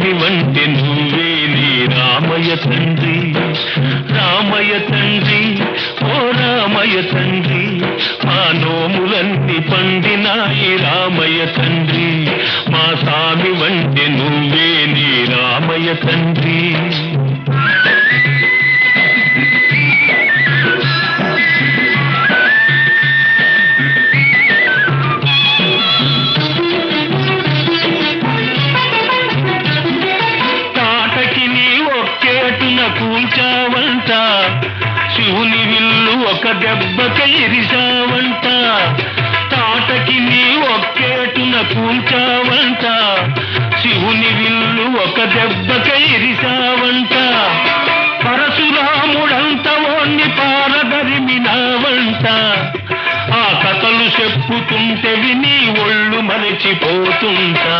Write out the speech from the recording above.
స్వామి వంటి నువ్వే నీ రామయ్య తండ్రి, రామయ్య తండ్రి, ఓ రామయ్య తండ్రి, మా నోములన్నీ పండినాయి రామయ్య తండ్రి, మా స్వామి వంటి నువ్వే నీ రామయ్య తండ్రి. కూల్చావంట శివుని విల్లు ఒక దెబ్బకి ఇరిసావంట, తాటకి నీ ఒక్కేటున కూల్చావంట శివుని విల్లు ఒక దెబ్బకి ఇరిసావంట, పరశురాముడంత ఓణ్ణి పారదరిమినావంట, ఆ కథలు చెప్పుతుంటే విని ఒళ్ళు మరచిపోతుంటా.